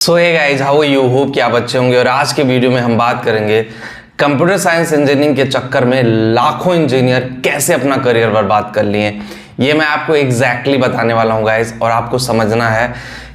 So hey guys, how you hope कि आप अच्छे होंगे। और आज के वीडियो में हम बात करेंगे कंप्यूटर साइंस इंजीनियरिंग के चक्कर में लाखों इंजीनियर कैसे अपना करियर बर्बाद कर लिए। ये मैं आपको एग्जैक्टली बताने वाला हूँ गाइस। और आपको समझना है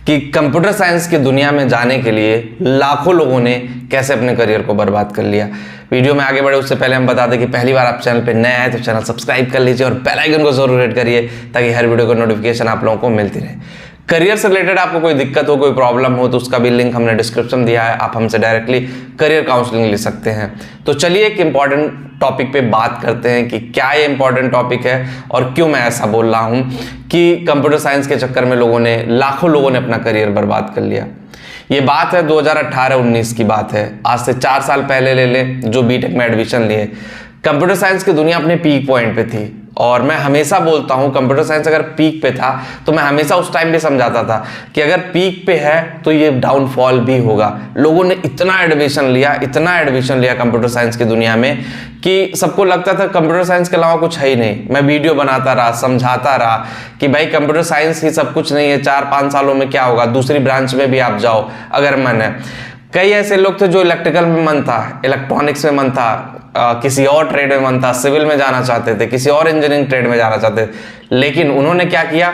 कि कंप्यूटर साइंस की दुनिया में जाने के लिए लाखों लोगों ने कैसे अपने करियर को बर्बाद कर लिया। वीडियो में आगे बढ़े उससे पहले हम बता दें कि पहली बार आप चैनल पे नए आए तो चैनल सब्सक्राइब कर लीजिए और बेल आइकन को जरूर हिट करिए ताकि हर वीडियो का नोटिफिकेशन आप लोगों को मिलती रहे। करियर से रिलेटेड आपको कोई दिक्कत हो, कोई प्रॉब्लम हो तो उसका भी लिंक हमने डिस्क्रिप्शन दिया है, आप हमसे डायरेक्टली करियर काउंसलिंग ले सकते हैं। तो चलिए एक इंपॉर्टेंट टॉपिक पे बात करते हैं कि क्या ये इंपॉर्टेंट टॉपिक है और क्यों मैं ऐसा बोल रहा हूं कि कंप्यूटर साइंस के चक्कर में लाखों लोगों ने अपना करियर बर्बाद कर लिया। ये बात है 2018-19 की बात है। आज से 4 साल पहले ले लें, जो बीटेक में एडमिशन लिए, कंप्यूटर साइंस की दुनिया अपने पीक पॉइंट पे थी। और मैं हमेशा बोलता हूं कंप्यूटर साइंस अगर पीक पे था तो मैं हमेशा उस टाइम पे समझाता था कि अगर पीक पे है तो ये डाउनफॉल भी होगा। लोगों ने इतना एडमिशन लिया कंप्यूटर साइंस की दुनिया में कि सबको लगता था कंप्यूटर साइंस के अलावा कुछ है ही नहीं। मैं वीडियो बनाता रहा, समझाता रहा कि भाई कंप्यूटर साइंस ही सब कुछ नहीं है, 4-5 सालों में क्या होगा, दूसरी ब्रांच में भी आप जाओ अगर मन है। कई ऐसे लोग थे जो इलेक्ट्रिकल में मन था, इलेक्ट्रॉनिक्स में मन था, किसी और ट्रेड में मन था, सिविल में जाना चाहते थे, किसी और इंजीनियरिंग ट्रेड में जाना चाहते थे। लेकिन उन्होंने क्या किया,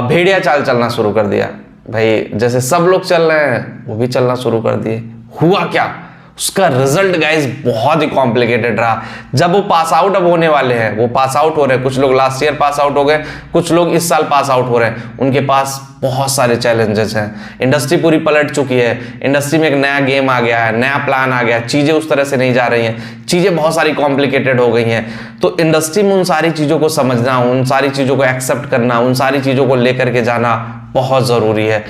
भेड़िया चाल चलना शुरू कर दिया। भाई जैसे सब लोग चल रहे हैं वो भी चलना शुरू कर दिए। हुआ क्या, उसका रिजल्ट गाइस बहुत ही कॉम्प्लिकेटेड रहा। जब वो पास आउट अब होने वाले हैं, वो पास आउट हो रहे हैं, कुछ लोग लास्ट ईयर पास आउट हो गए, कुछ लोग इस साल पास आउट हो रहे हैं, उनके पास बहुत सारे चैलेंजेस हैं। इंडस्ट्री पूरी पलट चुकी है, इंडस्ट्री में एक नया गेम आ गया है, नया प्लान आ गया, चीजें उस तरह से नहीं जा रही हैं, चीजें बहुत सारी कॉम्प्लिकेटेड हो गई हैं। तो इंडस्ट्री में उन सारी चीजों को समझना, उन सारी चीजों को एक्सेप्ट करना, उन सारी चीजों को लेकर के जाना बहुत जरूरी है।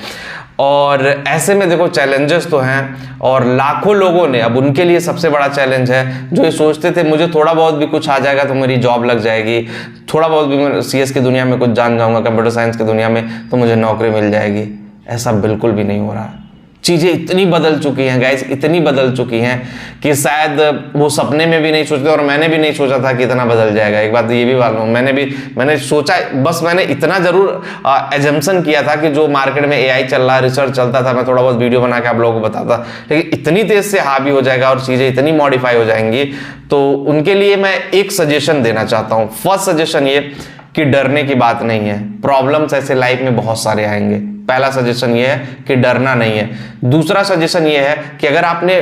और ऐसे में देखो चैलेंजेस तो हैं और लाखों लोगों ने, अब उनके लिए सबसे बड़ा चैलेंज है जो ये सोचते थे मुझे थोड़ा बहुत भी कुछ आ जाएगा तो मेरी जॉब लग जाएगी, थोड़ा बहुत भी मैं सीएस की दुनिया में कुछ जान जाऊंगा, कंप्यूटर साइंस की दुनिया में तो मुझे नौकरी मिल जाएगी। ऐसा बिल्कुल भी नहीं हो रहा। चीजें इतनी बदल चुकी हैं गाइस, इतनी बदल चुकी हैं कि शायद वो सपने में भी नहीं सोचते और मैंने भी नहीं सोचा था कि इतना बदल जाएगा। एक बात ये भी मालूम, मैंने सोचा, बस मैंने इतना जरूर एजम्पशन किया था कि जो मार्केट में एआई चल रहा है, रिसर्च चलता था, मैं थोड़ा बहुत वीडियो बना के आप लोगों को बताता, लेकिन इतनी तेज से हावी हो जाएगा और चीजें इतनी मॉडिफाई हो जाएंगी। तो उनके लिए मैं एक सजेशन देना चाहता हूँ। फर्स्ट सजेशन ये कि डरने की बात नहीं है, प्रॉब्लम्स ऐसे लाइफ में बहुत सारे आएंगे। पहला सजेशन ये है कि डरना नहीं है। दूसरा सजेशन ये है कि अगर आपने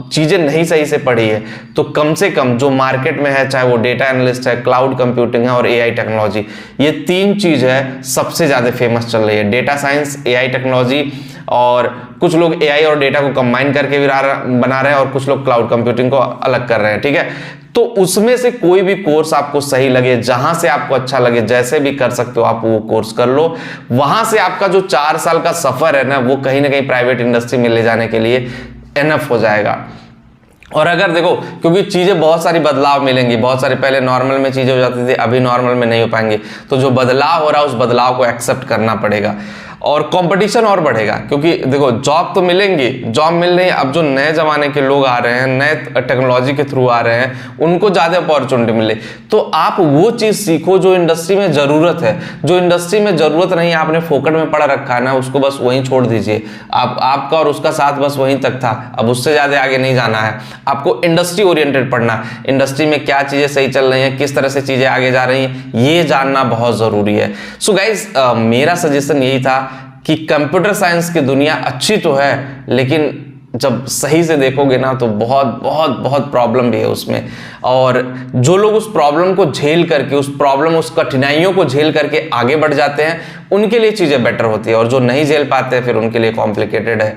चीजें नहीं सही से पढ़ी है तो कम से कम जो मार्केट में है, चाहे वो डेटा एनालिस्ट है, क्लाउड कंप्यूटिंग है और एआई टेक्नोलॉजी, ये 3 चीज है सबसे ज्यादा फेमस चल रही है। डेटा साइंस, एआई टेक्नोलॉजी, और कुछ लोग एआई और डेटा को कंबाइन करके भी बना रहे हैं और कुछ लोग क्लाउड कंप्यूटिंग को अलग कर रहे हैं। ठीक है, तो उसमें से कोई भी कोर्स आपको सही लगे, जहां से आपको अच्छा लगे, जैसे भी कर सकते हो आप वो कोर्स कर लो। वहां से आपका जो 4 साल का सफर है ना, वो कहीं ना कहीं प्राइवेट इंडस्ट्री में ले जाने के लिए एनफ हो जाएगा। और अगर देखो, क्योंकि चीजें बहुत सारी बदलाव मिलेंगी, बहुत सारी पहले नॉर्मल में चीजें हो जाती थी, अभी नॉर्मल में नहीं हो पाएंगी, तो जो बदलाव हो रहा है उस बदलाव को एक्सेप्ट करना पड़ेगा और कंपटीशन और बढ़ेगा। क्योंकि देखो जॉब तो मिलेंगी, जॉब मिल रही है, अब जो नए जमाने के लोग आ रहे हैं, नए टेक्नोलॉजी के थ्रू आ रहे हैं, उनको ज्यादा अपॉर्चुनिटी मिले। तो आप वो चीज सीखो जो इंडस्ट्री में जरूरत है। जो इंडस्ट्री में जरूरत नहीं है, आपने फोकट में पढ़ा रखा है ना, उसको बस वहीं छोड़ दीजिए। आपका और उसका साथ बस वहीं तक था, अब उससे ज्यादा आगे नहीं जाना है। आपको इंडस्ट्री ओरिएंटेड पढ़ना, इंडस्ट्री में क्या चीजें सही चल रही हैं, किस तरह से चीजें आगे जा रही हैं, ये जानना बहुत जरूरी है। सो गाइस, मेरा सजेशन यही था कि कंप्यूटर साइंस की दुनिया अच्छी तो है, लेकिन जब सही से देखोगे ना तो बहुत बहुत बहुत प्रॉब्लम भी है उसमें। और जो लोग उस प्रॉब्लम को झेल करके, उस कठिनाइयों को झेल करके आगे बढ़ जाते हैं, उनके लिए चीजें बेटर होती है, और जो नहीं झेल पाते हैं फिर उनके लिए कॉम्प्लिकेटेड है।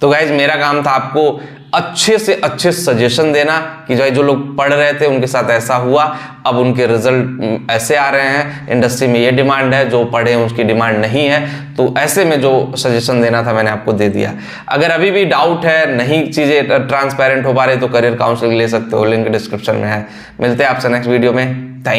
तो गाइज, मेरा काम था आपको अच्छे से अच्छे सजेशन देना कि जो लोग पढ़ रहे थे उनके साथ ऐसा हुआ, अब उनके रिजल्ट ऐसे आ रहे हैं, इंडस्ट्री में ये डिमांड है, जो पढ़े हैं उसकी डिमांड नहीं है। तो ऐसे में जो सजेशन देना था मैंने आपको दे दिया। अगर अभी भी डाउट है, नहीं चीजें ट्रांसपेरेंट हो पा रही, तो करियर काउंसलिंग ले सकते हो, लिंक डिस्क्रिप्शन में है। मिलते हैं आपसे नेक्स्ट वीडियो में। Thank you.